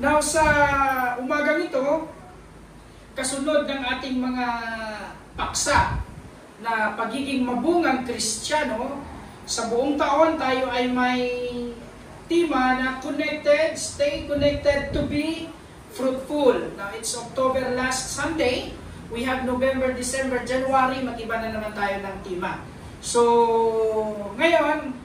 Now, sa umagang ito, kasunod ng ating mga paksa na pagiging mabungang Kristiyano, sa buong taon tayo ay may tema na connected, stay connected to be fruitful. Now, it's October last Sunday. We have November, December, January. Mag-iba na naman tayo ng tema. So, ngayon,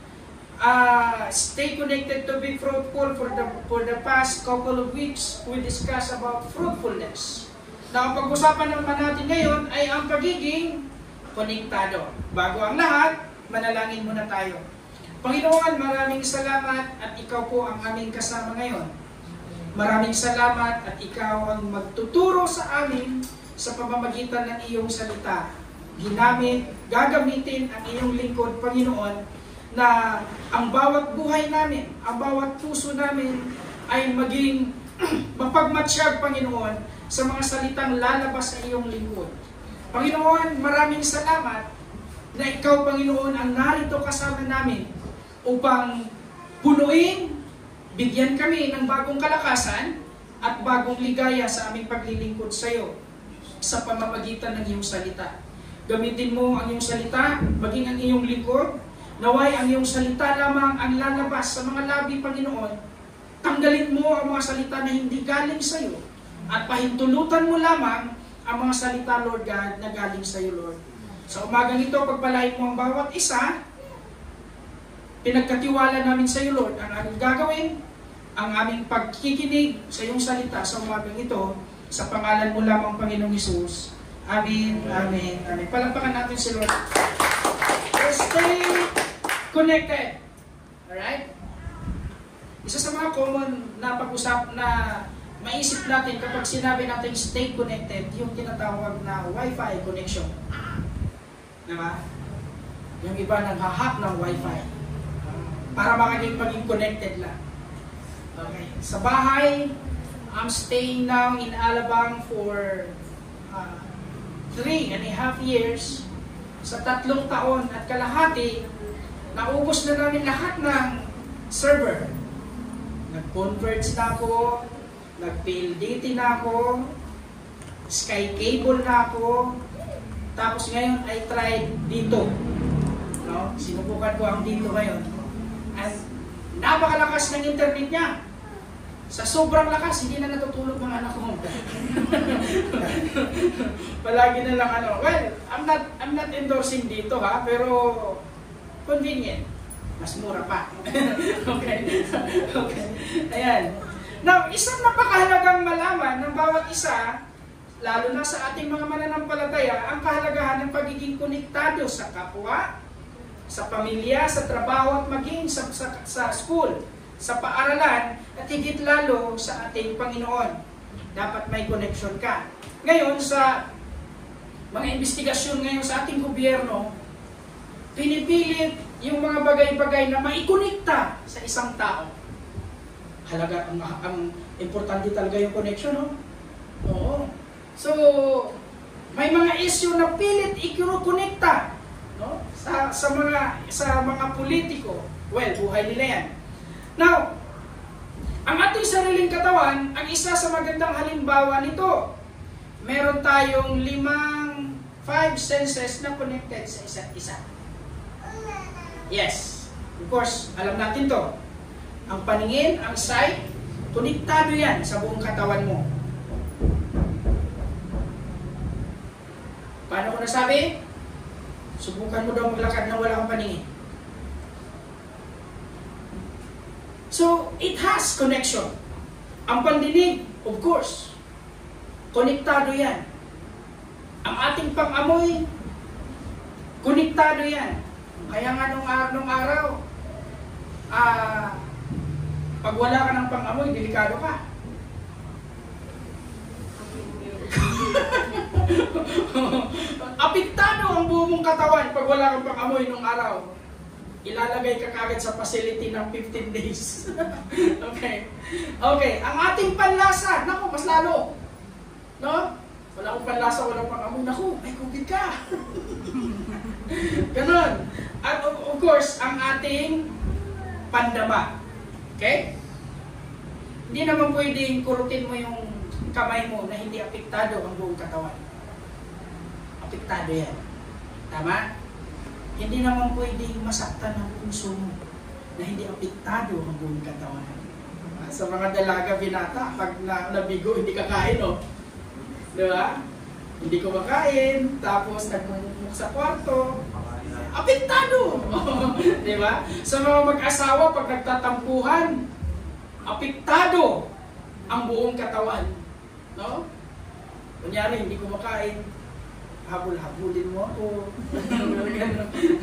stay connected to be fruitful. For the past couple of weeks, we discussed about fruitfulness. Now, ang pag-usapan naman natin ngayon ay ang pagiging konektado. Bago ang lahat, manalangin muna tayo. Panginoon, maraming salamat at ikaw po ang aming kasama ngayon. Maraming salamat at ikaw ang magtuturo sa amin sa pamamagitan ng iyong salita. Gagamitin ang iyong lingkod, Panginoon, na ang bawat buhay namin, ang bawat puso namin ay maging mapagmatsyag, Panginoon, sa mga salitang lalabas sa iyong lingkod. Panginoon, maraming salamat na ikaw, Panginoon, ang narito kasama namin upang punuin, bigyan kami ng bagong kalakasan at bagong ligaya sa aming paglilingkod sa iyo sa pamamagitan ng iyong salita. Gamitin mo ang iyong salita, maging ang iyong lingkod. Naway ang iyong salita lamang ang lalabas sa mga labi, Panginoon. Tanggalin mo ang mga salita na hindi galing sa iyo at pahintulutan mo lamang ang mga salita, Lord God, na galing sa iyo, Lord. Sa umagang ito, pagpalain mo ang bawat isa. Pinagkatiwala namin sa iyo, Lord, ang aming gagawin, ang aming pagkikinig sa iyong salita sa umagang ito, sa pangalan mo lamang, Panginoong Hesus. Amen, amen, amen. Palampakan natin si Lord. Stay connected. Alright? Isa sa mga common na pag-usap na maisip natin kapag sinabi natin stay connected, yung tinatawag na Wi-Fi connection. Diba? Yung iba nang hahack ng Wi-Fi para maging connected lang. Okay. Sa bahay, I'm staying now in Alabang for 3.5 years. Sa 3 taon at kalahati, naubos na namin lahat ng server. Nag-converge na ako, nag-PLDT na ako, Sky Cable na ako, tapos ngayon I tried dito. No? Sinubukan ko ang dito ngayon. At napakalakas ng internet niya. Sa sobrang lakas, hindi na natutulog mga anak ko. Palagi na lang ano. Well, I'm not endorsing dito ha, pero convenient. Mas mura pa. Okay. Okay. Ayan. Now, isang napakahalagang malaman ng bawat isa, lalo na sa ating mga mananampalataya, ang kahalagahan ng pagiging konektado sa kapwa, sa pamilya, sa trabaho at maging sa school, sa paaralan, at higit lalo sa ating Panginoon. Dapat may connection ka. Ngayon, sa mga investigasyon ngayon sa ating gobyerno, pinipilit yung mga bagay-bagay na maikonekta sa isang tao. Halaga, ang importante talaga yung connection, no? Oo. So, may mga issue na pilit i-connecta, no? Sa mga politiko. Well, buhay nila yan. Now, ang ating sariling katawan, ang isa sa magandang halimbawa nito. Meron tayong 5 senses na connected sa isa't isa. Yes, of course, alam natin to. Ang paningin, ang sight, konektado yan sa buong katawan mo. Paano ko nasabi? Subukan mo daw maglakad na wala kang paningin. So, it has connection. Ang pandinig, of course, konektado yan. Ang ating pang-amoy, konektado yan. Kaya nga nung araw, pag wala ka ng pang-amoy, delikado ka. Apektado ang buong mong katawan pag wala kang pang-amoy nung araw. Ilalagay ka kagad sa facility ng 15 days. Okay. Okay, ang ating panlasa, naku, mas lalo. No? Wala akong panlasa, wala pang-amoy. Naku, may COVID ka. Ganon. At of course, ang ating pandama. Okay? Hindi naman pwedeng kurutin mo yung kamay mo na hindi apektado ang buong katawan. Apektado yan. Tama? Hindi naman pwedeng masaktan ang puso mo na hindi apektado ang buong katawan. Sa mga dalaga, binata, pag nabigo, hindi kakain, no? Di ba? Hindi ko makain, tapos nagmumukmuk sa kwarto, apektado! Di ba? Sa mga mag-asawa, pag nagtatampuhan, apektado ang buong katawan. No? Kunyari, hindi ko makain, habul-habulin mo ako.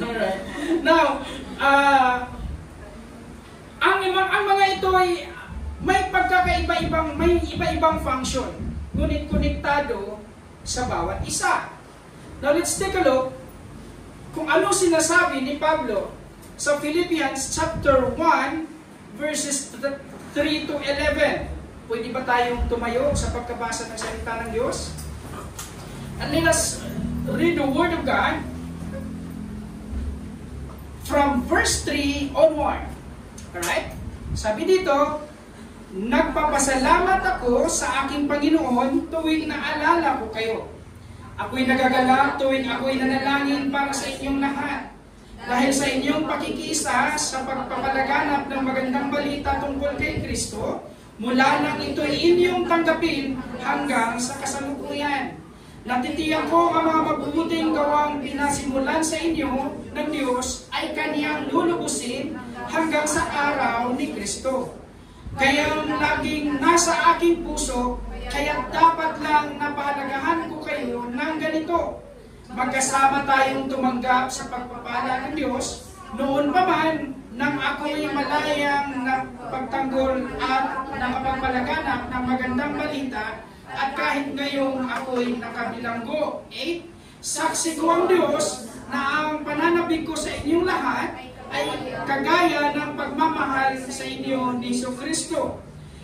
Alright. Now, ang mga ito ay may pagkakaiba-ibang, may iba-ibang function. Ngunit konektado sa bawat isa. Now, let's take a look kung ano sinasabi ni Pablo sa Philippians chapter 1 verses 3 to 11. Pwede ba tayong tumayo sa pagkabasa ng salita ng Diyos? And let us read the Word of God from verse 3 onward. Alright? Sabi dito, nagpapasalamat ako sa aking Panginoon tuwing naalala ko kayo. Ako'y nagagalak tuwing ako'y nanalangin para sa inyong lahat. Dahil sa inyong pakikisa sa pagpapalaganap ng magandang balita tungkol kay Kristo, mula nang ito'y inyong tanggapin hanggang sa kasalukuyan. Natitiyak ko ang mga mabubuting gawang pinasimulan sa inyo ng Diyos ay Kaniyang lulubusin hanggang sa araw ni Kristo. Kaya laging nasa aking puso, kaya dapat lang napahalagahan ko kayo ng ganito. Magkasama tayong tumanggap sa pagpapala ng Diyos, noon pa man nang ako'y malayang na pagtanggol at nakapagpalaganap ng magandang balita, at kahit ngayong ako'y nakabilanggo. 8. Saksi ko ang Diyos na ang pananabik ko sa inyong lahat ay kagaya ng pagmamahal sa inyo ni Kristo.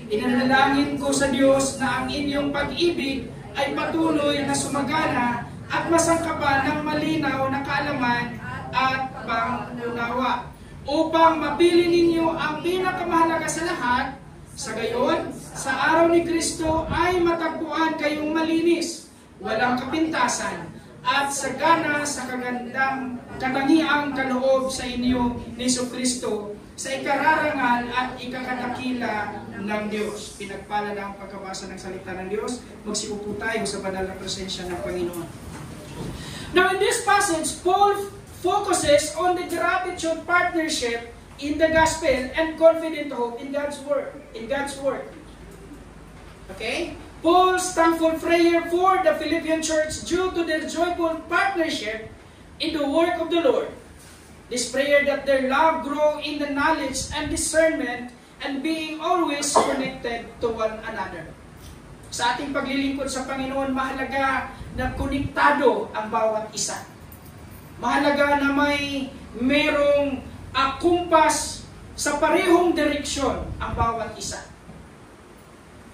Inanalangin ko sa Diyos na ang inyong pag-ibig ay patuloy na sumagana at masangkapan ng malinaw na kaalaman at pangunawa, upang mapili ninyo ang pinakamahalaga sa lahat. Sa gayon, sa araw ni Kristo ay matagpuan kayong malinis, walang kapintasan, at sagana sa kagandang katangiang kaloob sa inyo ni Kristo sa ikararangal at ikakadakila ng Diyos. Pinagpala na ang pagkabasa ng salita ng Diyos. Magsiupo tayo sa banal na presensya ng Panginoon. Now in this passage, Paul focuses on the gratitude partnership in the gospel and confident hope in God's word. Okay? Paul's thankful prayer for the Philippian church due to their joyful partnership in the work of the Lord. This prayer that their love grow in the knowledge and discernment and being always connected to one another. Sa ating paglilingkod sa Panginoon, mahalaga na konektado ang bawat isa. Mahalaga na merong kumpas sa parehong direksyon ang bawat isa.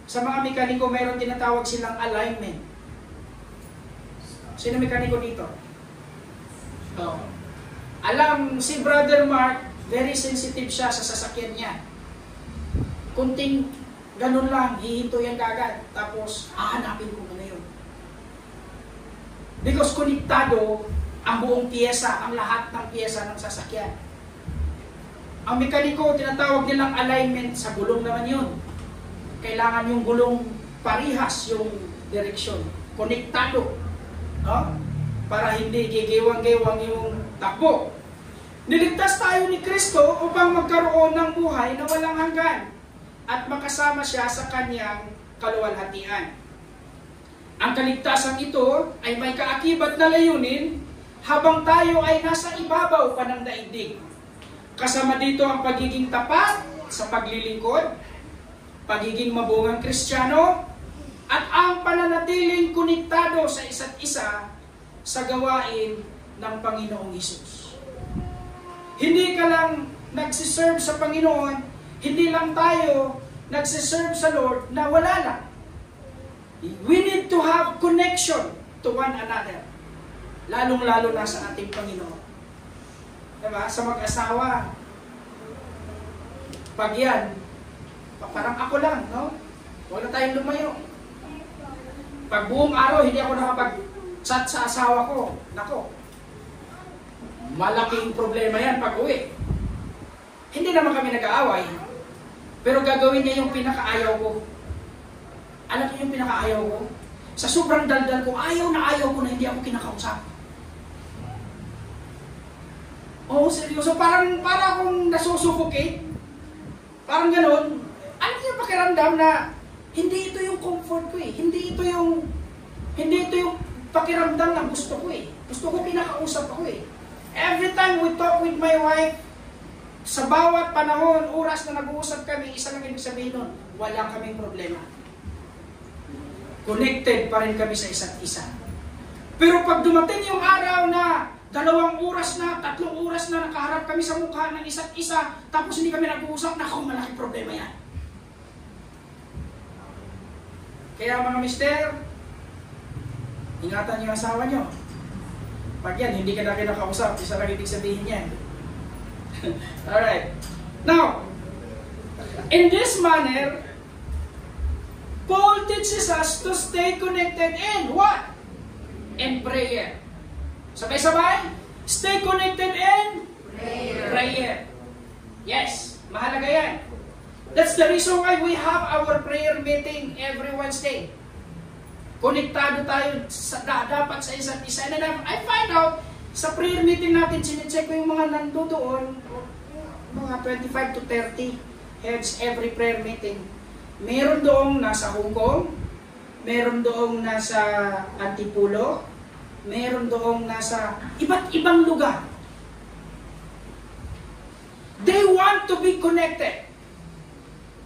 Sa mga mekaniko, mayroon tinatawag silang alignment. Sino mekaniko dito? Oh. Alam, si Brother Mark, very sensitive siya sa sasakyan niya. Kunting ganun lang, hihinto yan kagad. Tapos, hahanapin ko na yun. Because konektado ang buong piyesa, ang lahat ng piyesa ng sasakyan. Ang mekaniko, tinatawag nilang alignment, sa gulong naman yun. Kailangan yung gulong parihas yung direksyon. Konektado. No? Para hindi gigiwang-giwang yung takbo. Niligtas tayo ni Kristo upang magkaroon ng buhay na walang hanggan at makasama siya sa kanyang kaluwalhatian. Ang kaligtasan ito ay may kaakibat na layunin habang tayo ay nasa ibabaw pa ng daigdig. Kasama dito ang pagiging tapat sa paglilingkod, pagiging mabungang Kristiyano, at ang pananatiling konektado sa isa't isa sa gawain ng Panginoong Hesus. Hindi ka lang nagsiserve sa Panginoon, hindi lang tayo nagsiserve sa Lord na wala lang. We need to have connection to one another. Lalong-lalo na sa ating Panginoon. Diba? Sa mag-asawa, pag yan, Parang ako lang, no? Wala tayong lumayo. Pag buong araw, hindi ako nakapag-chat sa asawa ko. Nako, malaking problema yan pag uwi. Hindi naman kami nag-aaway. Pero gagawin niya yung pinakaayaw ko. Alam niyo yung pinakaayaw ko? Sa sobrang daldal ko, ayaw ko na hindi ako kinakausap. Oo, seryoso. Parang akong nasusuffocate. Parang gano'n. Ano yung pakiramdam na hindi ito yung comfort ko eh. Hindi ito yung pakiramdam na gusto ko eh. Gusto ko pinakausap ako eh. Every time we talk with my wife, sa bawat panahon, oras na nag-uusap kami, isa lang ibig sabihin nun, wala kaming problema. Connected pa rin kami sa isa't isa. Pero pag dumating yung araw na 2 oras na, 3 oras na nakaharap kami sa mukha ng isa't isa, tapos hindi kami nag-uusap, naku, malaking problema yan. Kaya mga mister, ingatan niyo ang asawa niyo. Pag yan, hindi ka na kinakausap, isa lang ibig sabihin yan. Alright. Now, in this manner, Paul teaches us to stay connected in what? In prayer. Sabay-sabay? Stay connected in prayer. Yes, mahalaga yan. That's the reason why we have our prayer meeting every Wednesday. Konektado tayo dapat sa isa't isa. And I find out, sa prayer meeting natin, sinicheck ko yung mga nandoon, mga 25 to 30 heads every prayer meeting. Meron doong nasa Hong Kong, meron doong nasa Antipulo, meron doong nasa iba't ibang lugar. They want to be connected.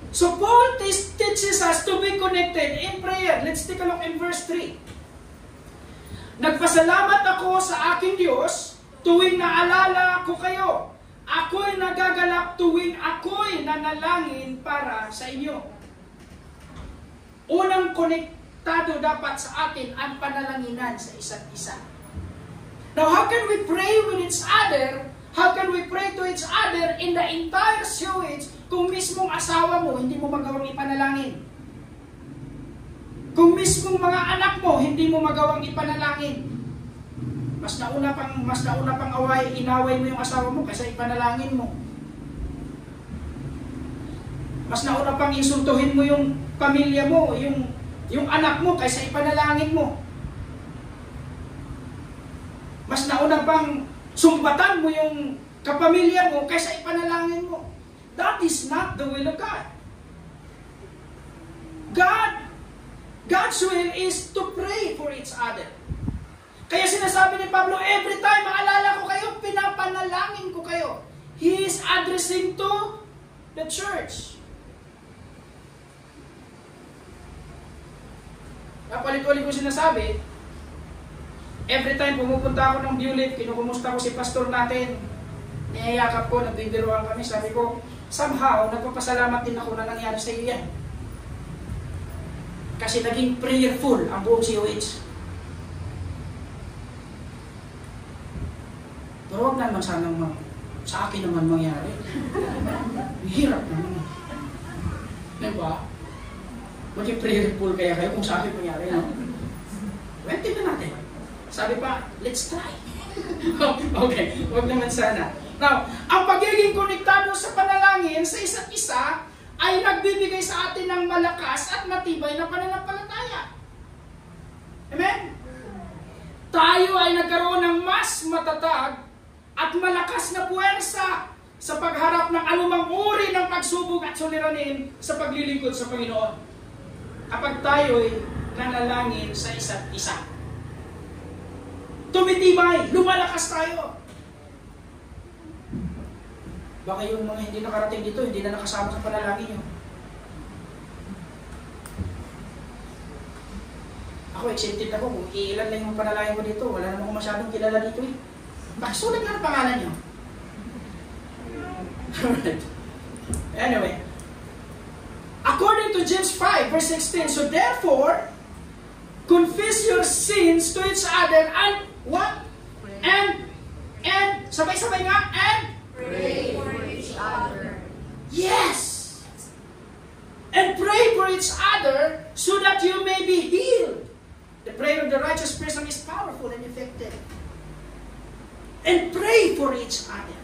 So Paul teaches us to be connected in prayer. Let's take a look in verse 3. Nagpasalamat ako sa aking Diyos tuwing naalala ko kayo. Ako'y nagagalak tuwing ako'y nanalangin para sa inyo. Unang konektado dapat sa atin ang panalanginan sa isa't isa. Now, how can we pray with each other? How can we pray to each other in the entire sewage kung mismong asawa mo hindi mo magawang ipanalangin? Kung mismong mga anak mo hindi mo magawang ipanalangin? Mas nauna pang inaway mo yung asawa mo kaysa ipanalangin mo. Mas nauna pang insultuhin mo yung pamilya mo, yung anak mo kaysa ipanalangin mo. Mas nauna pang sumbatan mo yung kapamilya mo kaysa ipanalangin mo. That is not the will of God. God's will is to pray for each other. Kaya sinasabi ni Pablo, every time maalala ko kayo, pinapanalangin ko kayo. He is addressing to the church. Napalit-ulit ko sinasabi, every time pumupunta ako ng Bulit, kinukumusta ko si pastor natin, niyayakap ko, nagbibiruan kami, sabi ko, somehow, nagpapasalamat din ako na nangyari sa iyo yan. Kasi naging prayerful ang buong COH. Pero huwag naman sanang sa akin naman mangyari. Hirap naman. Diba? Maging prayerful kaya kayo kung sa akin mangyari. No? Well, tignan natin. Sabi pa, let's try. Okay, huwag naman sana. Now, ang pagiging konektado sa panalangin sa isa't isa ay nagbibigay sa atin ng malakas at matibay na pananampalataya. Amen? Tayo ay nagkaroon ng mas matatag at malakas na puwersa sa pagharap ng anumang uri ng pagsubok at suliranin sa paglilingkod sa Panginoon. Kapag tayo'y nanalangin sa isa't isa. Tumitibay, lumalakas tayo. Baka yung mga hindi nakarating dito, hindi na nakasama sa panalangin nyo. Ako, excited ako. Kung iilan lang yung panalangin ko dito, wala naman akong masyadong kilala dito eh. Bakit nga ang pangalan nyo? Alright. Anyway. According to James 5, verse 16, so therefore, confess your sins to each other and what? And sabay-sabay nga, and pray for each other. Yes! And pray for each other so that you may be healed. The prayer of the righteous person is powerful and effective. And pray for each other.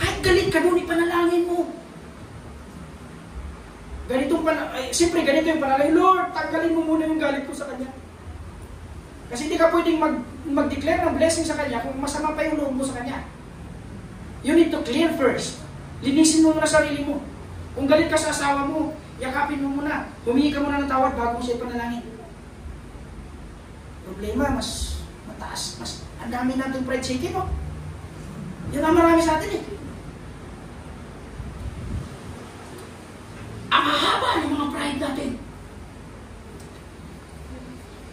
Kahit galit ka doon, ipanalangin mo. Siyempre ganito yung panalangin, Lord, tanggalin mo muna yung galit ko sa Kanya. Kasi hindi ka pwedeng mag-declare ng blessing sa Kanya kung masama pa yung loob mo sa Kanya. You need to clear first. Linisin mo muna sarili mo. Kung galit ka sa asawa mo, yakapin mo muna. Humingi ka muna ng tawad bago mo siya panalangin. Problema, mas mataas. Ang dami natin fried chicken, no? Yan ang marami sa atin, eh. Ang hahaba ng mga pride natin.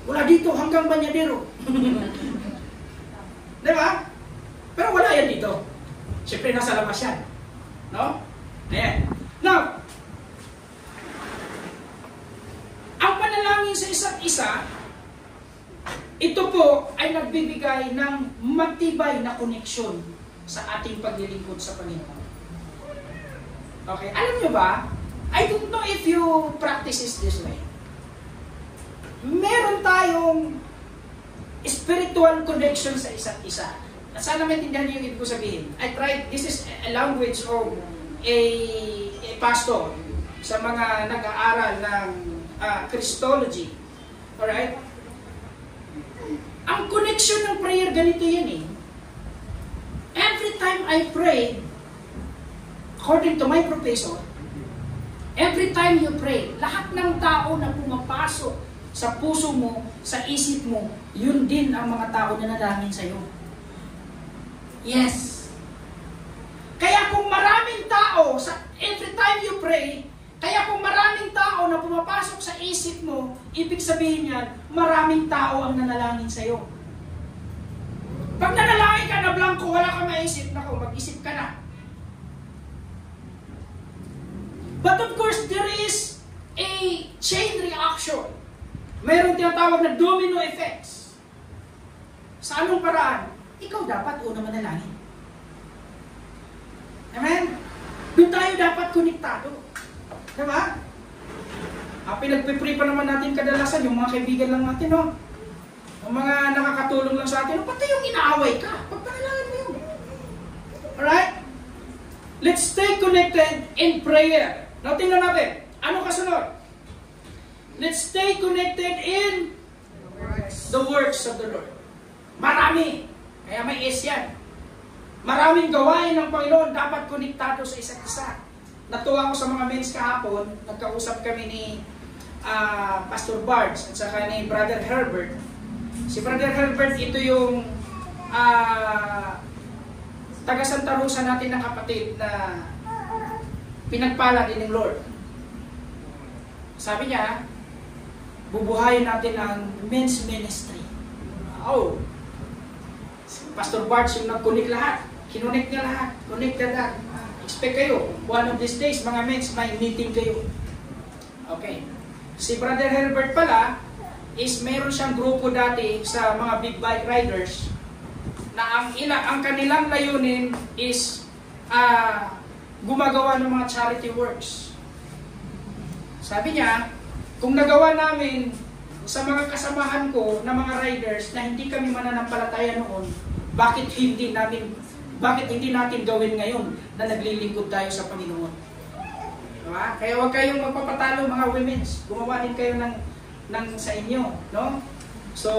Wala dito hanggang Banyadero. Diba? Pero wala yan dito. Siyempre nasa labas yan. No? Ayan. Now, ang panalangin sa isa't isa, ito po ay nagbibigay ng matibay na koneksyon sa ating paglilingkod sa Panginoon. Okay? Alam nyo ba, I don't know if you practice this way. Meron tayong spiritual connection sa isa't isa. Sana maintindihan niyo yung ibig ko sabihin. This is a language of a pastor sa mga nag-aaral ng Christology. Alright? Ang connection ng prayer, ganito yan, eh. Every time I pray, according to my professor, every time you pray, lahat ng tao na pumapasok sa puso mo, sa isip mo, yun din ang mga tao na nanalangin sa'yo. Yes. Kaya kung maraming tao, every time you pray, kaya kung maraming tao na pumapasok sa isip mo, ibig sabihin yan, maraming tao ang nanalangin sa'yo. Pag nanalangin ka na blanco, wala kang maisip, naku, mag-isip ka na. But of course, there is a chain reaction. Mayroong tinatawag na domino effects. Sa anong paraan? Ikaw dapat una manalangin. Amen? Doon tayo dapat konektado. Diba? Pinagpipray pa naman natin kadalasan, yung mga kaibigan lang natin, no? Yung mga nakakatulong lang sa atin, no? Pati yung inaaway ka, pagpanalangin mo yun. Alright? Let's stay connected in prayer. Now, tingnan natin. Ano kasunod? Let's stay connected in the works of the Lord. Marami. Kaya may S yan. Maraming gawain ng Panginoon dapat konektado sa isa't isa. Natuwa ko sa mga men's kahapon, nagkausap kami ni Pastor Bards at saka ni Brother Herbert. Si Brother Herbert, ito yung taga Santa Rosa natin na kapatid na pinagpala din ng Lord. Sabi niya, bubuhayin natin ang men's ministry. Oh, Pastor Bards yung nag-connect lahat. Kinonect niya lahat. Connected lahat. Expect kayo, one of these days, mga men's, may meeting kayo. Okay. Si Brother Herbert pala, is meron siyang grupo dati sa mga big bike riders na ang kanilang layunin is gumagawa ng mga charity works. Sabi niya, kung nagawa namin sa mga kasamahan ko na mga riders na hindi kami mananampalataya noon, bakit hindi natin gawin ngayon na naglilingkod tayo sa Panginoon? Diba? Kaya huwag kayong magpapatalo mga women's. Gumawa din kayo ng sa inyo, no? So,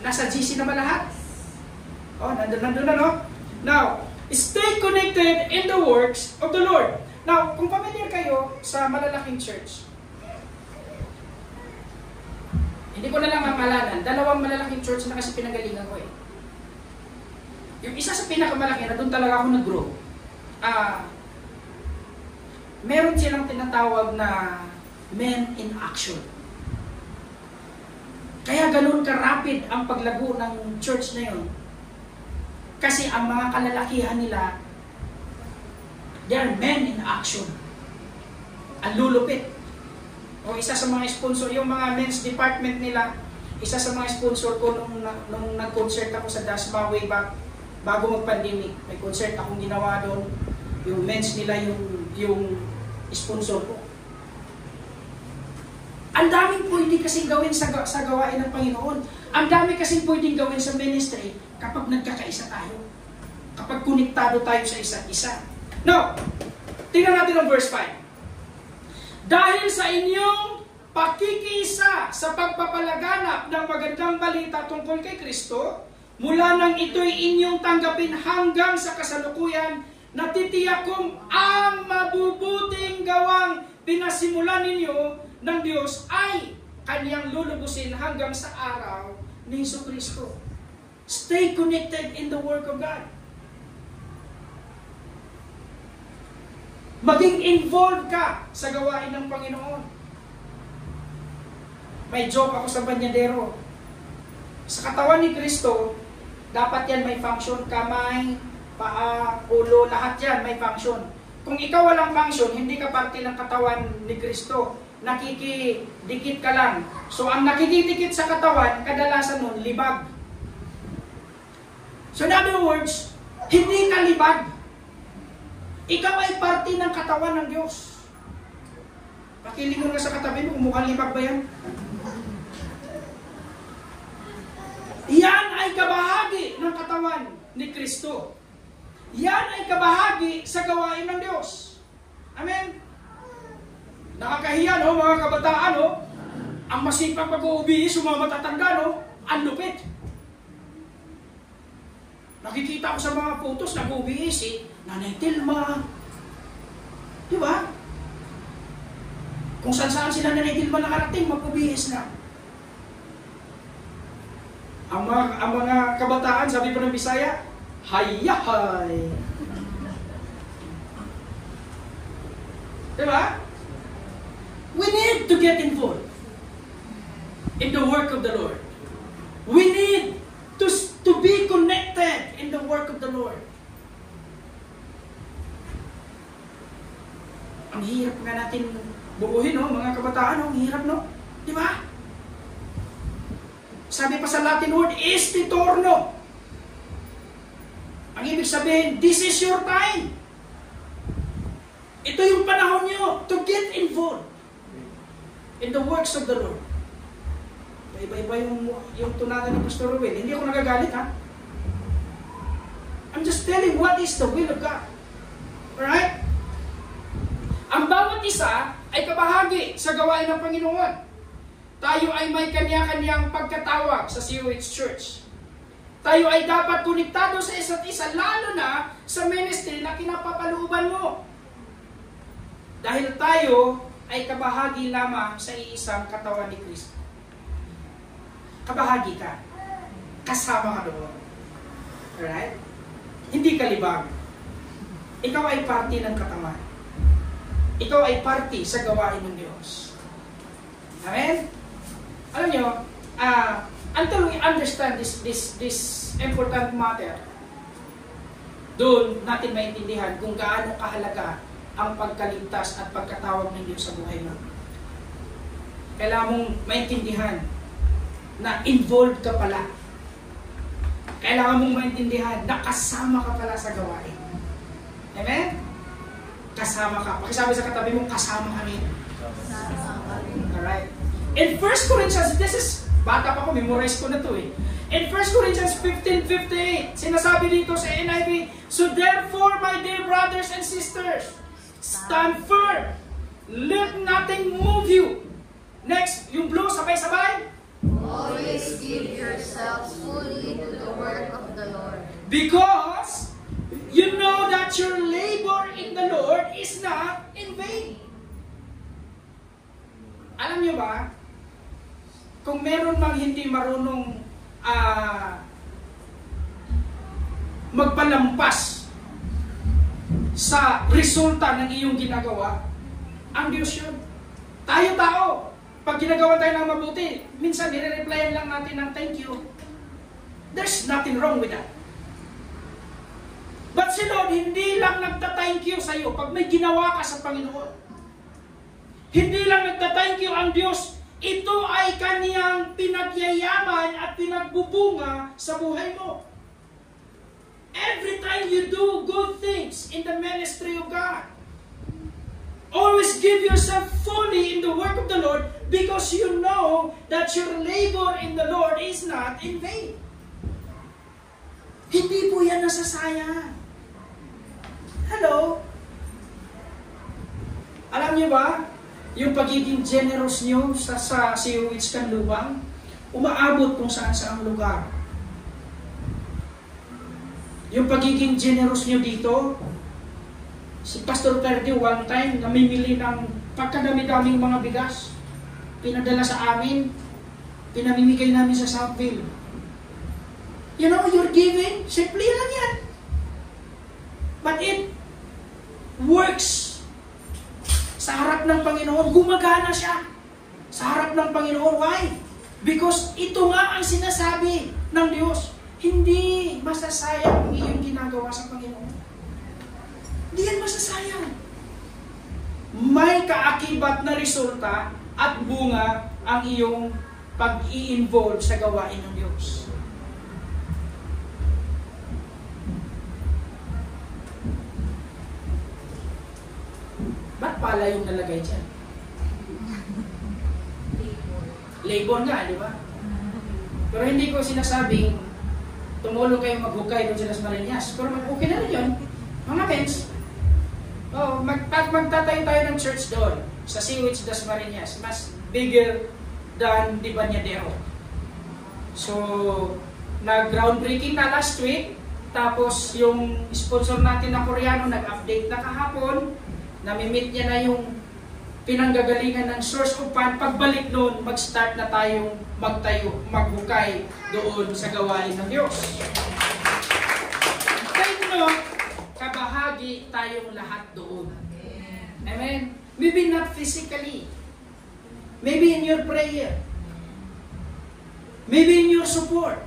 nasa GC naman lahat. Oh, nandun na, no? Now, stay connected in the works of the Lord. Now, kung familiar kayo sa malalaking church, hindi ko na lang mamalanan, dalawang malalaking church na kasi pinagalingan ko, eh. Yung isa sa pinakamalaki na doon talaga ako nag-grow, meron silang tinatawag na men in action. Kaya ganun ka-rapid ang paglago ng church na yun. Kasi ang mga kalalakihan nila, they are men in action. Ang lulupit. O isa sa mga sponsor, yung mga men's department nila, isa sa mga sponsor ko nung nag-concert ako sa Dasma way back, bago mag-pandemic. May concert akong ginawa doon. Yung men's nila yung yung sponsor ko. Ang daming pwede kasing gawin sa gawain ng Panginoon. Ang dami kasing pwedeng gawin sa ministry kapag nagkakaisa tayo. Kapag konektado tayo sa isa't isa. Now, tingnan natin ang verse 5. Dahil sa inyong pakikiisa sa pagpapalaganap ng magandang balita tungkol kay Kristo, mula nang ito'y inyong tanggapin hanggang sa kasalukuyan, natitiyak kong ang mabubuting gawang pinasimulan ninyo ng Diyos ay Kanyang lulubusin hanggang sa araw ni Jesucristo. Stay connected in the work of God. Maging involved ka sa gawain ng Panginoon. May joke ako sa banyadero. Sa katawan ni Kristo, dapat yan may function. Kamay, paa, ulo, lahat yan may function. Kung ikaw walang function, hindi ka parte ng katawan ni Kristo. Nakikidikit ka lang. So ang nakikidikit sa katawan, kadalasan nun, libag. So in other words, hindi ka libag. Ikaw ay parte ng katawan ng Diyos. Pakilingon ka sa katabi mo, kung mukhang libag ba yan? Yan ay kabahagi ng katawan ni Kristo. Yan ay kabahagi sa gawain ng Diyos. Amen? Nakakahiya, no, mga kabataan, no? Ang masipag pag-uubihis, mga matatanda, no? Ang lupit. Nakikita ko sa mga photos, nag-uubihis, Nanay Tilma. Di ba? Kung saan-saan sila Nanay Tilma nakarating, mag-ubihis na. Ang mga kabataan, sabi pa ng Bisaya, hayahay. Diba? We need to get involved in the work of the Lord. We need to be connected in the work of the Lord. Ang hirap nga natin buuhin, no? Mga kabataan, no? Ang hirap, no? Diba? Sabi pa sa Latin word, estitorno. Ang ibig sabihin, this is your time. Ito yung panahon nyo to get involved in the works of the Lord. Iba-iba yung tunada ni Pastor Ruel. Hindi ako nagagalit, ha? I'm just telling what is the will of God. Alright? Ang bawat isa ay kabahagi sa gawain ng Panginoon. Tayo ay may kanya-kanyang pagkatawag sa COH Church. Tayo ay dapat konektado sa isa't isa, lalo na sa ministry na kinapapalooban mo. Dahil tayo ay kabahagi lamang sa iisang katawan ni Kristo. Kabahagi ka. Kasama ka doon. Alright? Hindi ka libag. Ikaw ay parte ng katawan. Ikaw ay parte sa gawain ng Diyos. Amen? Alam nyo, until we understand this important matter, doon natin maintindihan kung gaano kahalaga ang pagkaligtas at pagkatawag ng Diyos sa buhay mo. Kailangan mong maintindihan na involved ka pala. Kailangan mong maintindihan na kasama ka pala sa gawain. Amen? Kasama ka. Pakisabi sa katabi mo, kasama kami. Alright. In 1 Corinthians, this is, bata pa ko, memorize ko na to eh. In 1 Corinthians 15:58, sinasabi dito sa NIV, so therefore, my dear brothers and sisters, stand firm. Let nothing move you. Next, yung blue, sabay-sabay. Always give yourselves fully to the work of the Lord. Because you know that your labor in the Lord is not in vain. Alam niyo ba, kung meron mang hindi marunong magpalampas sa resulta ng iyong ginagawa, ang Diyos yun. Tayo tao, pag ginagawa tayo ng mabuti, minsan nire-replyan lang natin ng thank you. There's nothing wrong with that. But si Lord, hindi lang nagta-thank you sa iyo pag may ginawa ka sa Panginoon. Hindi lang nagta-thank you ang Diyos. Ito ay Kaniyang pinagyayaman at pinagbubunga sa buhay mo. Every time you do good things in the ministry of God, Always give yourself fully in the work of the Lord because you know that your labor in the Lord is not in vain. Hindi po yan nasasayang. Hello? Alam niyo ba, yung pagiging generous niyo sa COH Kanlubang, umaabot kung saan-saang lugar. Yung pagiging generous niyo dito, si Pastor Perdi one time, namimili ng pagkadami-daming mga bigas. Pinadala sa amin, pinamimigay namin sa Southville. You know, you're giving, simple lang yan. But it works. Sa harap ng Panginoon, gumagana siya. Sa harap ng Panginoon, why? Because ito nga ang sinasabi ng Diyos. Hindi masasayang ang iyong ginagawa sa Panginoon. Hindi yan masasayang. May kaakibat na resulta at bunga ang iyong pag-i-involve sa gawain ng Diyos. Ba't pala yung nalagay dyan? Labor nga, di ba? Pero hindi ko sinasabing tumulong kayo maghukay doon sa Las Marinas. Pero okay na rin yun. Mga friends, magtatayo tayo ng church doon sa COH Las Marinas. Mas bigger than Di Bañadero. So, nag-groundbreaking na last week. Tapos, yung sponsor natin na Koreano nag-update na kahapon. Namimit niya na yung pinanggagalingan ng source of fund. Pagbalik doon, mag-start na tayong magtayo, maghukay doon sa gawain ng Diyos. Kaya kabahagi tayong lahat doon. Amen? Maybe not physically. Maybe in your prayer. Maybe in your support.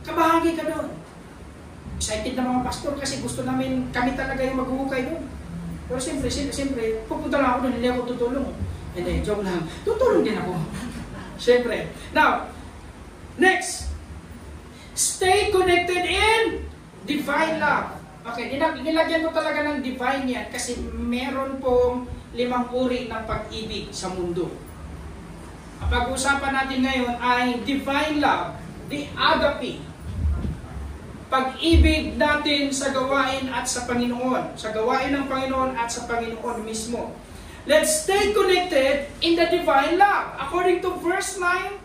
Kabahagi ka doon. Excited na mga pastor kasi gusto namin, kami talaga yung maghukay doon. Pero siyempre, pupunta lang ako doon, hindi ako tutulong. Hindi, joke lang. Tutulong din ako. Siyempre. Now, next. Stay connected in divine love. Okay, nilagyan ko talaga ng divine yan kasi meron pong 5 uri ng pag-ibig sa mundo. Ang pag-uusapan natin ngayon ay divine love, the agape. Pag-ibig natin sa gawain at sa Panginoon. Sa gawain ng Panginoon at sa Panginoon mismo. Let's stay connected in the divine love. According to verse 9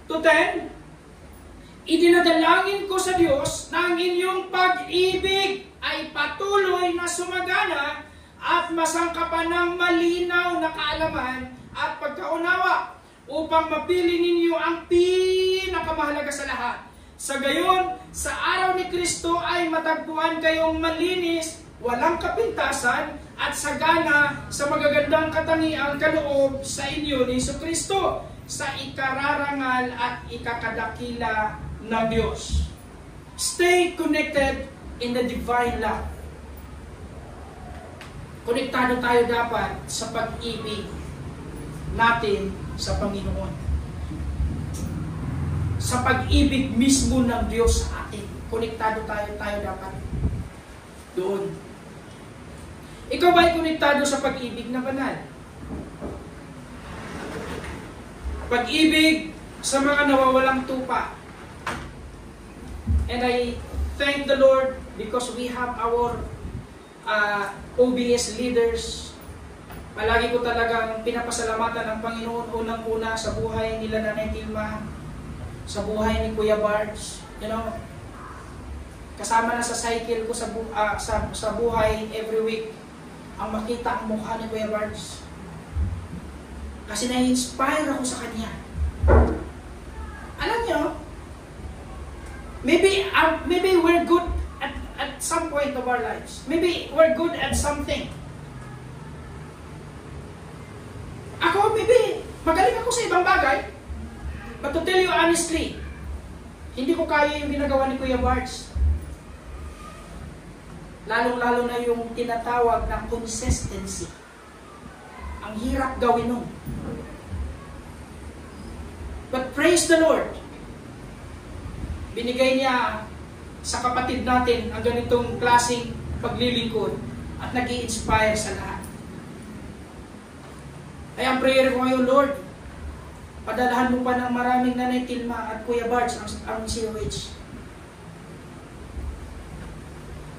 to 10, idinadalangin ko sa Diyos na ang inyong pag-ibig ay patuloy na sumagana at masangkapan ng malinaw na kaalaman at pagkaunawa upang mapili ninyo ang pinakamahalaga sa lahat. Sa gayon, sa araw ni Kristo ay matagpuan kayong malinis, walang kapintasan, at sagana sa magagandang katangiang kaloob sa inyo ni Jesucristo sa ikararangal at ikakadakila ng Diyos. Stay connected in the divine love. Konektado tayo dapat sa pag-ibig natin sa Panginoon. Sa pag-ibig mismo ng Diyos sa atin. Konektado tayo dapat doon. Ikaw ba ay konektado sa pag-ibig na banal? Pag-ibig sa mga nawawalang tupa. And I thank the Lord because we have our OBS leaders. Palagi ko talagang pinapasalamatan ng Panginoon unang-una sa buhay nila Nanay Tilma, sa buhay ni Kuya Bards. You know, kasama na sa cycle ko sa buhay every week ang makita ang mukha ni Kuya Bards. Kasi na-inspire ako sa kanya. Alam niyo, maybe we're good at some point of our lives. Maybe we're good at something. Ako, maybe magaling ako sa ibang bagay. But to tell you honestly, hindi ko kaya yung ginagawa ni Kuya Bards. Lalong-lalo na yung tinatawag na consistency. Ang hirap gawin nun. But praise the Lord. Binigay niya sa kapatid natin ang ganitong klaseng paglilingkod at nag-i-inspire sa lahat. Kaya ang prayer ko ngayon, Lord, padalahan mo pa ng maraming Nanay Tilma at Kuya Bards ang COH.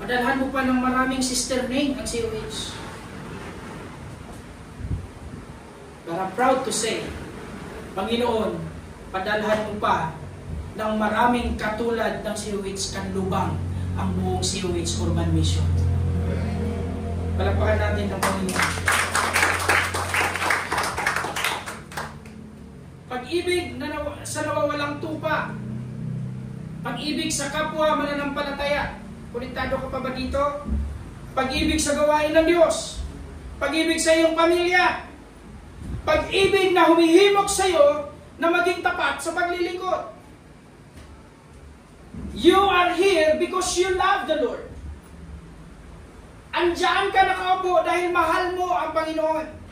Padalahan mo pa ng maraming Sister Ning ang COH. But I'm proud to say, Panginoon, padalahan mo pa ng maraming katulad ng COH Kanlubang ang buong COH Urban Mission. Palakpakan natin ang Panginoon. Pag-ibig sa nawawalang tupa. Pag-ibig sa kapwa mananampalataya. Konektado ka pa ba dito? Pag-ibig sa gawain ng Diyos. Pag-ibig sa iyong pamilya. Pag-ibig na humihimok sa iyo na maging tapat sa paglilingkod. You are here because you love the Lord. Andiyan ka nakaupo dahil mahal mo ang Panginoon.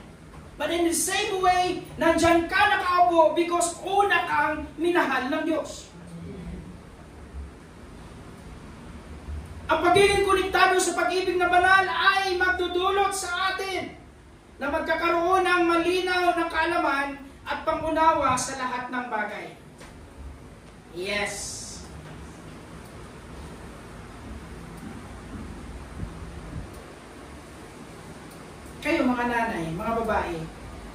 But in the same way, nandyan ka nakaupo because una kang minahal ng Diyos. Ang pagiging konektado sa pag-ibig na banal ay magdudulot sa atin na magkakaroon ng malinaw na kaalaman at pangunawa sa lahat ng bagay. Yes. Kayo mga nanay, mga babae,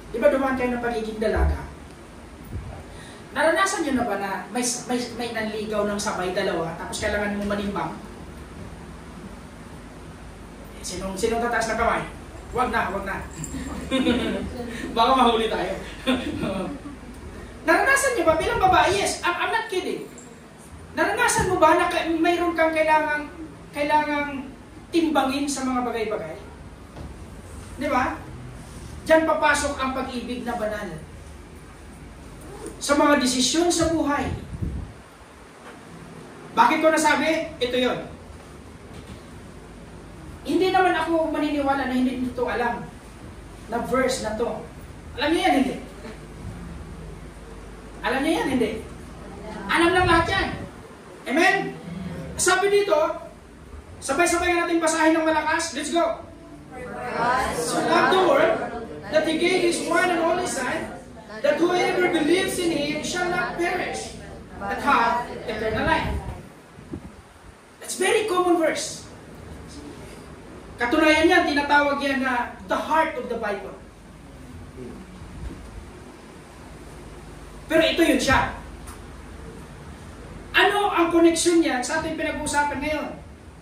di ba dumaan kayo ng pagiging dalaga? Naranasan nyo na ba na may nanligaw ng sabay dalawa tapos kailangan mo manimbang? Sinong tataas na kamay? Wag na. Baka mahuli tayo. Naranasan niyo ba bilang babae? Yes, I'm not kidding. Naranasan mo ba na mayroon kang kailangang timbangin sa mga bagay-bagay? Di ba? Diyan papasok ang pag-ibig na banal. Sa mga desisyon sa buhay. Bakit ko nasabi? Ito yon. Hindi naman ako maniniwala na hindi nito alam na verse na to. Alam niyo yan, hindi? Alam niyo yan, hindi? Alam lang lahat yan. Amen? Sabi dito, sabay-sabay natin basahin ng malakas. Let's go. So love the world, that He gave His one and only Son, that whoever believes in Him shall not perish, but have eternal life. That's very common verse. Katunayan niya, tinatawag yan na the heart of the Bible. Pero ito yun siya. Ano ang connection niya sa ating pinag-uusapan ngayon?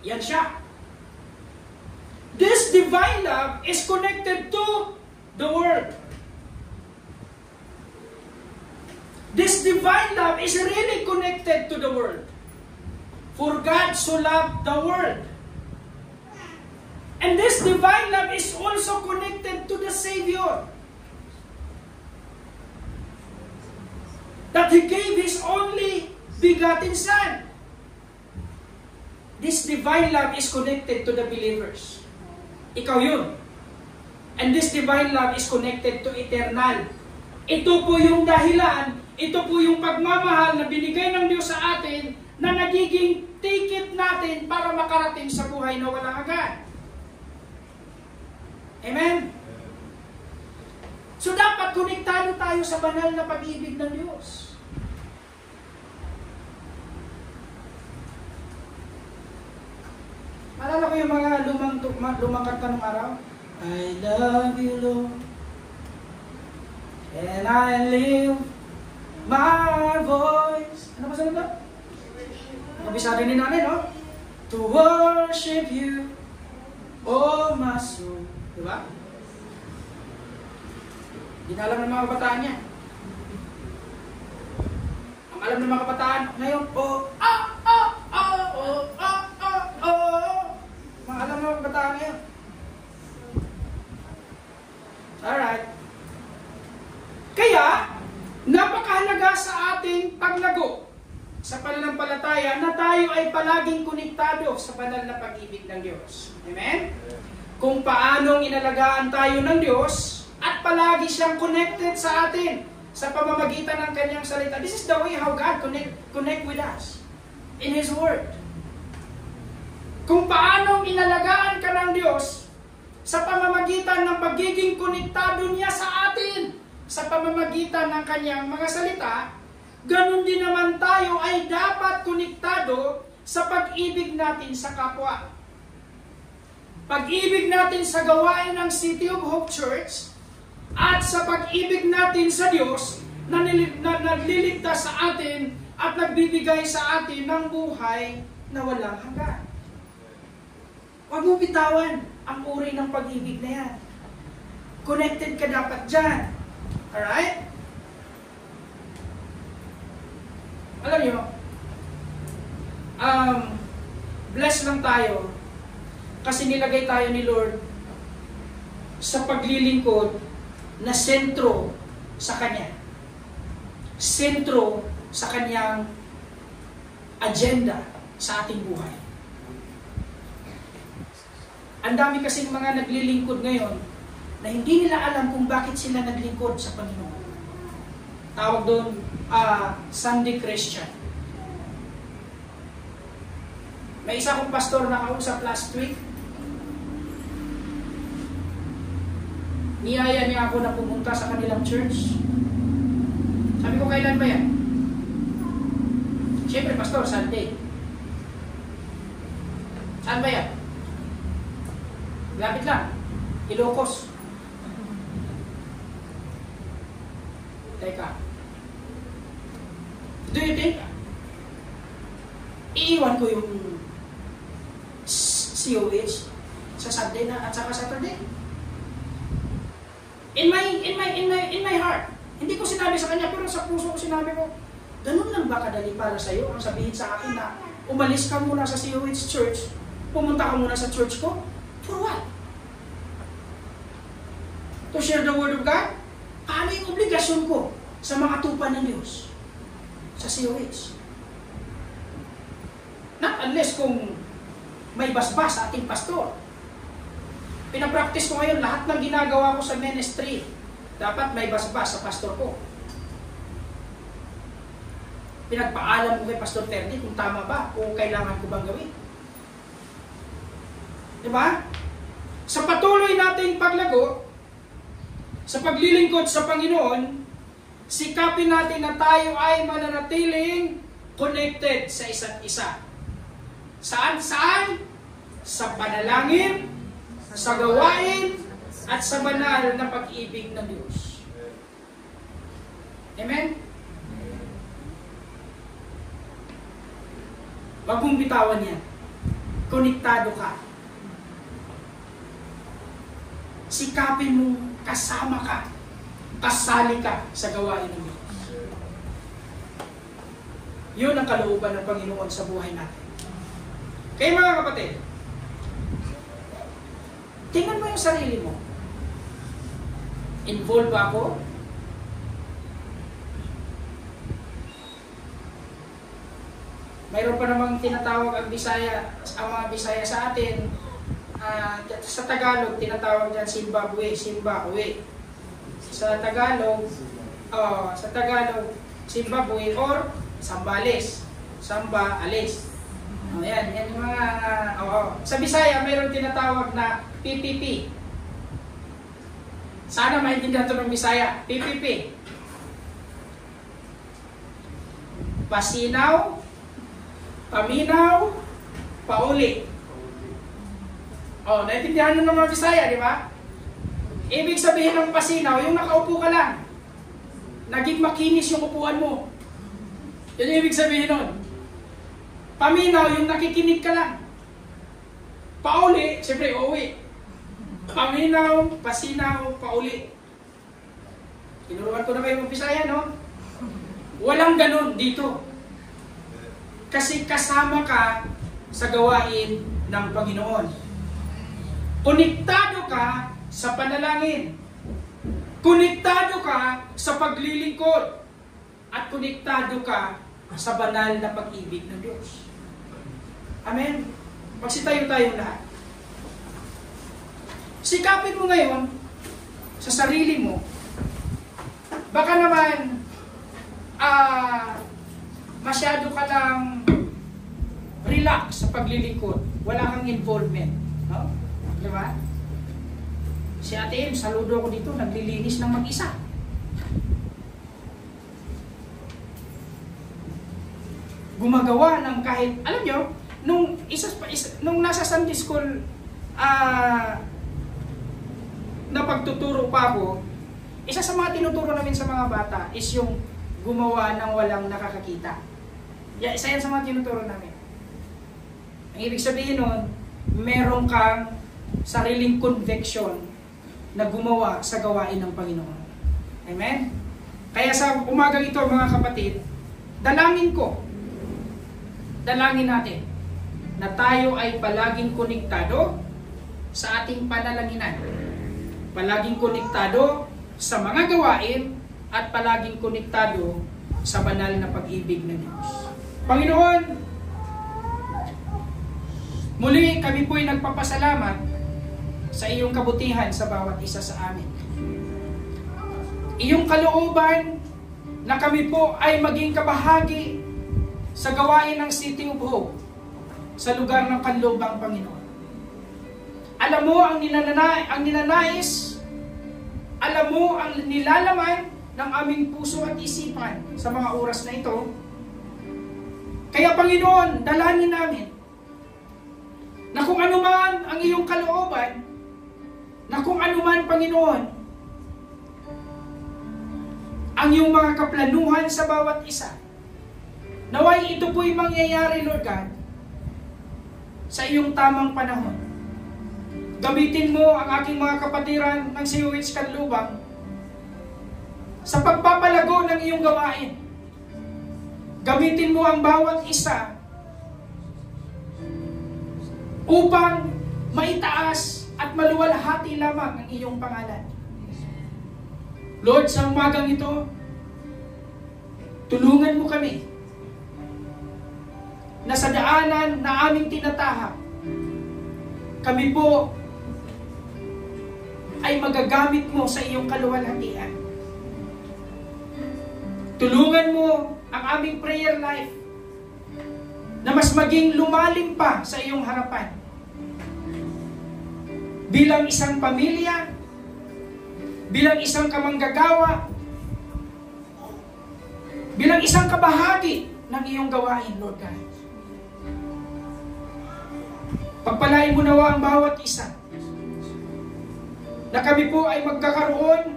Yan siya. This divine love is connected to the world. This divine love is really connected to the world. For God so loved the world. And this divine love is also connected to the Savior. That He gave His only begotten Son. This divine love is connected to the believers. Ikaw yun. And this divine love is connected to eternal. Ito po yung dahilan, ito po yung pagmamahal na binigay ng Diyos sa atin na nagiging ticket natin para makarating sa buhay na walang hanggan. Amen? So dapat konektado tayo sa banal na pag-ibig ng Diyos. Malala ko yung mga lumang kanta ng araw. I love you, Lord, and I live my voice. Ano ba sabi ito? Kabisado ni nanay, no? To worship you, oh my soul. Diba? Hindi na alam ng mga kabataan niya. Ang alam ng mga kabataan ngayon, mga alam ng mga kabataan ngayon. Alright. Kaya, napakahalaga sa ating paglago sa pananampalataya na tayo ay palaging konektado sa banal na pag-ibig ng Diyos. Amen? Kung paanong inalagaan tayo ng Diyos at palagi siyang connected sa atin sa pamamagitan ng Kanyang salita. This is the way how God connect with us in His Word. Kung paanong inalagaan ka ng Diyos sa pamamagitan ng pagiging konektado niya sa atin. sa pamamagitan ng kanyang mga salita, ganun din naman tayo ay dapat konektado sa pag-ibig natin sa kapwa. Pag-ibig natin sa gawain ng City of Hope Church at sa pag-ibig natin sa Diyos na nagliligtas sa atin at nagbibigay sa atin ng buhay na walang hanggan. Huwag mo bitawan ang uri ng pag-ibig na yan. Connected ka dapat dyan. Alright? Alam nyo, blessed lang tayo kasi nilagay tayo ni Lord sa paglilingkod na sentro sa Kanya. Sentro sa Kanyang agenda sa ating buhay. Ang dami kasing mga naglilingkod ngayon na hindi nila alam kung bakit sila naglingkod sa Panginoon. Tawag doon, Sunday Christian. May isa kong pastor na kausap last week. Niyaya niya ako na pumunta sa kanilang church. Sabi ko, kailan ba yan? Siyempre, pastor, Sunday. Saan ba yan? Lapit lang. Ilocos. Teka. Do you think iiwan ko yung COH sa Sunday na at saka Saturday? In my heart. Hindi ko sinabi sa kanya, pero sa puso ko sinabi ko, ganun lang ba kadali para sa iyo ang sabihin sa akin na umalis ka muna sa COH church, pumunta ka muna sa church ko? For what? To share the word of God? Ano yung obligasyon ko sa mga tupa ng Diyos sa COH? Not unless kung may basbas sa ating pastor. Pinapractice ko ngayon lahat ng ginagawa ko sa ministry. Dapat may basbas sa pastor ko. Pinagpaalam ko kay Pastor Terdy kung tama ba o kailangan ko bang gawin. Diba? Sa patuloy nating paglago, sa paglilingkod sa Panginoon, sikapin natin na tayo ay mananatiling connected sa isa't isa. Saan? Sa panalangin, sa gawain, at sa banal na pag-ibig ng Diyos. Amen? Huwag mong bitawan yan. Konektado ka. Sikapin mong kasama ka. Kasali ka sa gawain ng Diyos. Yun ang kalooban ng Panginoon sa buhay natin. Kaya mga kapatid, tingnan mo yung sarili mo. Involved ba ako? Mayroon pa namang tinatawag ang mga Bisaya sa atin. Sa Tagalog, tinatawag dyan Zimbabwe. Sa Tagalog, Zimbabwe or Sambales. Samba, alis. Yan yung mga, sa Bisaya, mayroon tinatawag na PPP. Sana maintindihan ito ng Bisaya. PPP. Pasinaw, paminaw, pauli. Naintindihan nyo ng mga Bisaya, di ba? Ibig sabihin ng pasinaw, yung nakaupo ka lang. Naging makinis yung upuan mo. Yun yung ibig sabihin nun. Paminaw, yung nakikinig ka lang. Pauli, siyempre, uuwi. Paminaw, pasinaw, pauli. Tinuruan ko na kayo ng Bisaya, no? Walang ganun dito. Kasi kasama ka sa gawain ng Panginoon. Konektado ka sa panalangin. Konektado ka sa paglilingkod. At konektado ka sa banal na pag-ibig ng Diyos. Amen? Magsitayo tayo lahat. Sikapin mo ngayon sa sarili mo. Baka naman masyado ka lang relax sa paglilingkod. Wala kang involvement. No? Diba? Si Ate Em, saludo ako dito, naglilinis ng mag-isa. Gumagawa ng kahit, alam nyo, nung nasa Sunday school, na pagtuturo pa ako, isa sa mga tinuturo namin sa mga bata is yung gumawa ng walang nakakakita. Isa yan sa mga tinuturo namin. Ang ibig sabihin nun, meron kang sariling conviction na gumawa sa gawain ng Panginoon. Amen? Kaya sa umagang ito, mga kapatid, dalangin natin na tayo ay palaging konektado sa ating panalaginan. Palaging konektado sa mga gawain at palaging konektado sa banal na pag-ibig ng Diyos. Panginoon, muli kami po'y nagpapasalamat sa iyong kabutihan sa bawat isa sa amin. Iyong kalooban na kami po ay maging kabahagi sa gawain ng City of Hope sa lugar ng Kanlubang, Panginoon. Alam mo ang ninanais, alam mo ang nilalaman ng aming puso at isipan sa mga oras na ito. Kaya Panginoon, dalangin namin na kung anuman ang iyong kalooban, na kung anuman, Panginoon, ang iyong mga kaplanuhan sa bawat isa, naway ito po'y mangyayari, Lord God, sa iyong tamang panahon. Gamitin mo ang aking mga kapatiran ng COH Kanlubang sa pagpapalago ng iyong gawain. Gamitin mo ang bawat isa upang maitaas at maluwalhati lamang ang iyong pangalan. Lord, sa umagang ito, tulungan mo kami na sa daanan na aming tinatahak, kami po ay magagamit mo sa iyong kaluwalhatian. Tulungan mo ang aming prayer life na mas maging lumalim pa sa iyong harapan. Bilang isang pamilya, bilang isang kamanggagawa, bilang isang kabahagi ng iyong gawain, Lord God. Pagpalain mo nawa ang bawat isa na kami po ay magkakaroon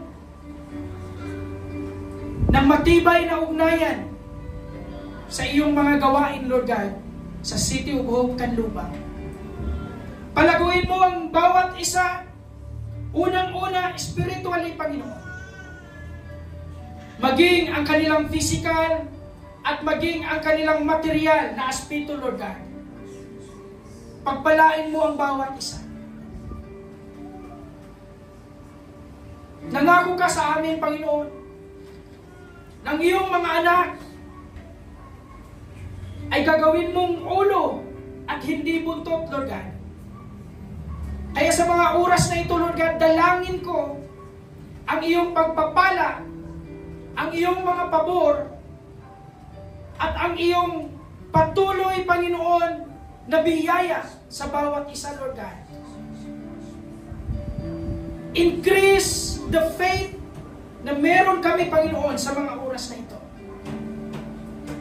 ng matibay na ugnayan sa iyong mga gawain, Lord God, sa City of Hope, Kanlubang. Palaguin mo ang bawat isa, unang-una, spiritually, Panginoon. Maging ang kanilang physical at maging ang kanilang material na aspeto, Lord God. Pagpalain mo ang bawat isa. Nangako ka sa amin, Panginoon, ng iyong mga anak ay gagawin mong ulo at hindi buntot, Lord God. Kaya sa mga oras na ito, Lord God, dalangin ko ang iyong pagpapala, ang iyong mga pabor, at ang iyong patuloy, Panginoon, na biyaya sa bawat isa, Lord God. Increase the faith na meron kami, Panginoon, sa mga oras na ito.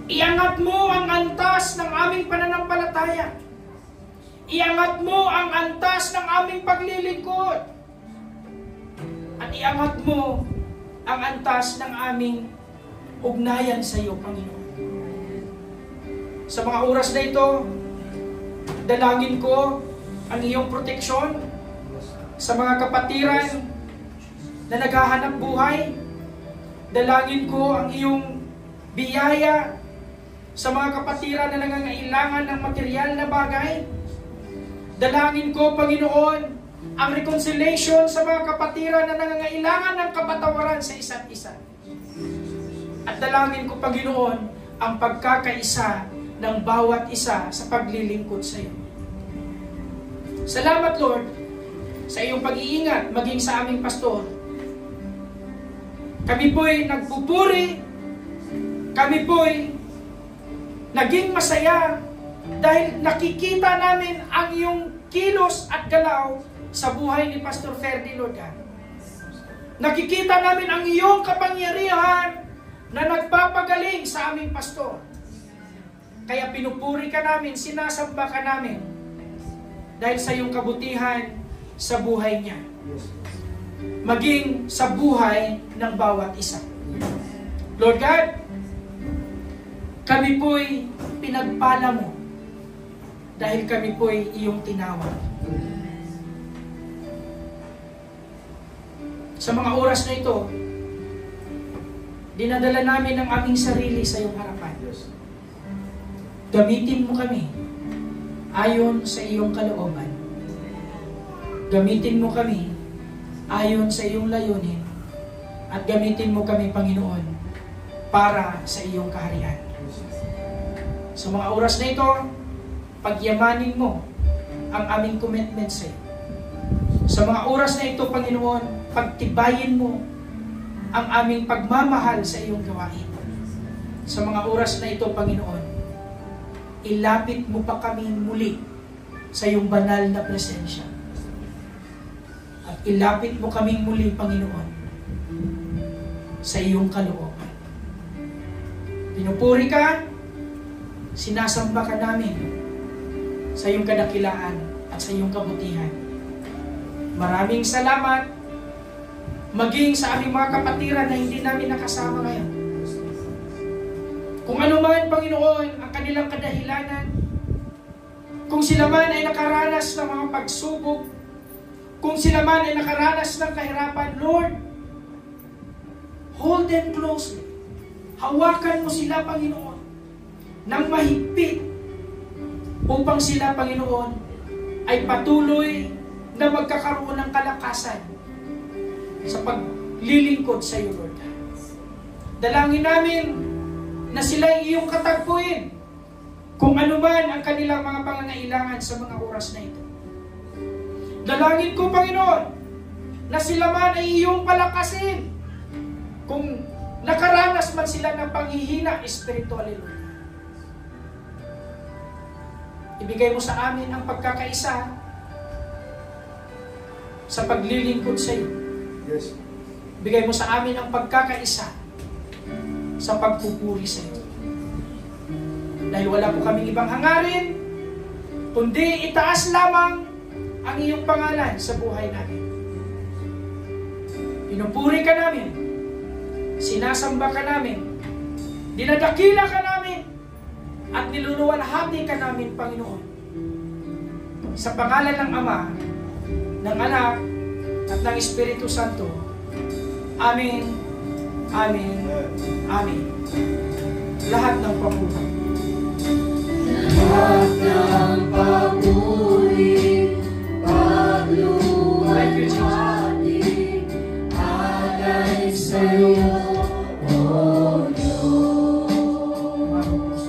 Iangat mo ang antas ng aming pananampalataya. Iangat mo ang antas ng aming paglilingkod. At iangat mo ang antas ng aming ugnayan sa iyo, Panginoon. Sa mga oras na ito, dalangin ko ang iyong proteksyon sa mga kapatiran na naghahanap buhay. Dalangin ko ang iyong biyaya sa mga kapatiran na nangangailangan ng material na bagay. Dalangin ko, Panginoon, ang reconciliation sa mga kapatiran na nangangailangan ng kapatawaran sa isa't isa. At dalangin ko, Panginoon, ang pagkakaisa ng bawat isa sa paglilingkod sa iyo. Salamat, Lord, sa iyong pag-iingat maging sa aming pastor. Kami po'y nagpupuri, kami po'y naging masaya dahil nakikita namin ang iyong kilos at galaw sa buhay ni Pastor Ferdy, Lord God. Nakikita namin ang iyong kapangyarihan na nagpapagaling sa aming pastor. Kaya pinupuri ka namin, sinasamba ka namin dahil sa iyong kabutihan sa buhay niya. Maging sa buhay ng bawat isa. Lord God, kami po'y pinagpala mo dahil kami po'y iyong tinawag. Sa mga oras na ito, dinadala namin ang aming sarili sa iyong harapan. Gamitin mo kami ayon sa iyong kalooban. Gamitin mo kami ayon sa iyong layunin. At gamitin mo kami, Panginoon, para sa iyong kaharian. Sa mga oras na ito, pagyamanin mo ang aming commitment sa iyo. Sa mga oras na ito, Panginoon, pagtibayin mo ang aming pagmamahal sa iyong gawain. Sa mga oras na ito, Panginoon, ilapit mo pa kami muli sa iyong banal na presensya. At ilapit mo kami muli, Panginoon, sa iyong kalooban. Pinupuri ka, sinasamba ka namin sa iyong kadakilaan at sa iyong kabutihan. Maraming salamat, maging sa aming mga kapatiran na hindi namin nakasama ngayon. Kung ano man, Panginoon, ang kanilang kadahilanan, kung sila man ay nakaranas ng mga pagsubok, kung sila man ay nakaranas ng kahirapan, Lord, hold them closely. Hawakan mo sila, Panginoon, ng mahigpit upang sila, Panginoon, ay patuloy na magkakaroon ng kalakasan sa paglilingkod sa iyo, Lord. Dalangin namin na sila ay iyong katagpuin kung ano man ang kanilang mga pangangailangan sa mga oras na ito. Dalangin ko, Panginoon, na sila man ay iyong palakasin kung nakaranas man sila ng panghihina espiritual, Lord. Ibigay mo sa amin ang pagkakaisa sa paglilingkod sa iyo. Yes. Bigay mo sa amin ang pagkakaisa sa pagpupuri sa iyo. Dahil wala po kaming ibang hangarin, kundi itaas lamang ang iyong pangalan sa buhay namin. Pinupuri ka namin, sinasamba ka namin, dinadakila ka namin, at niluluwalhati ka namin, Panginoon. Sa pangalan ng Ama, ng Anak, at ng Espiritu Santo. Amen. Amen. Amen. Lahat ng papuri. Lahat ng papuri, pagluwalhati, alay sa iyo, O Diyos.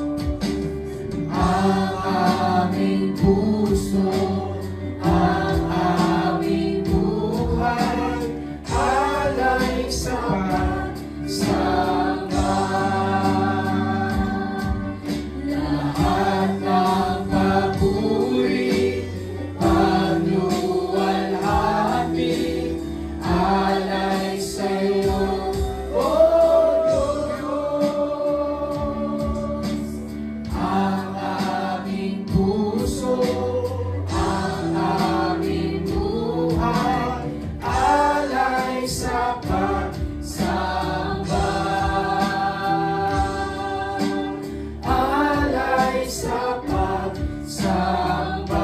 Ang aming puso, ang aming buhay, alay sa pagsamba. Lahat ng papuri, pagluwalhati, alay sa iyo, O Diyos. Ang aming puso, ang aming buhay, alay sa pagsamba. Alay sa pagsamba.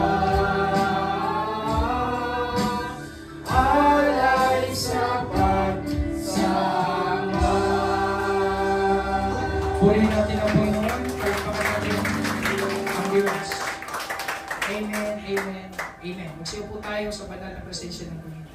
Alay sa pagsamba. Purihin natin ang Panginoon, palakpakan natin ang Diyos. Amen, amen, amen. Magsiyo po tayo sa banal na presensya ng Panginoon.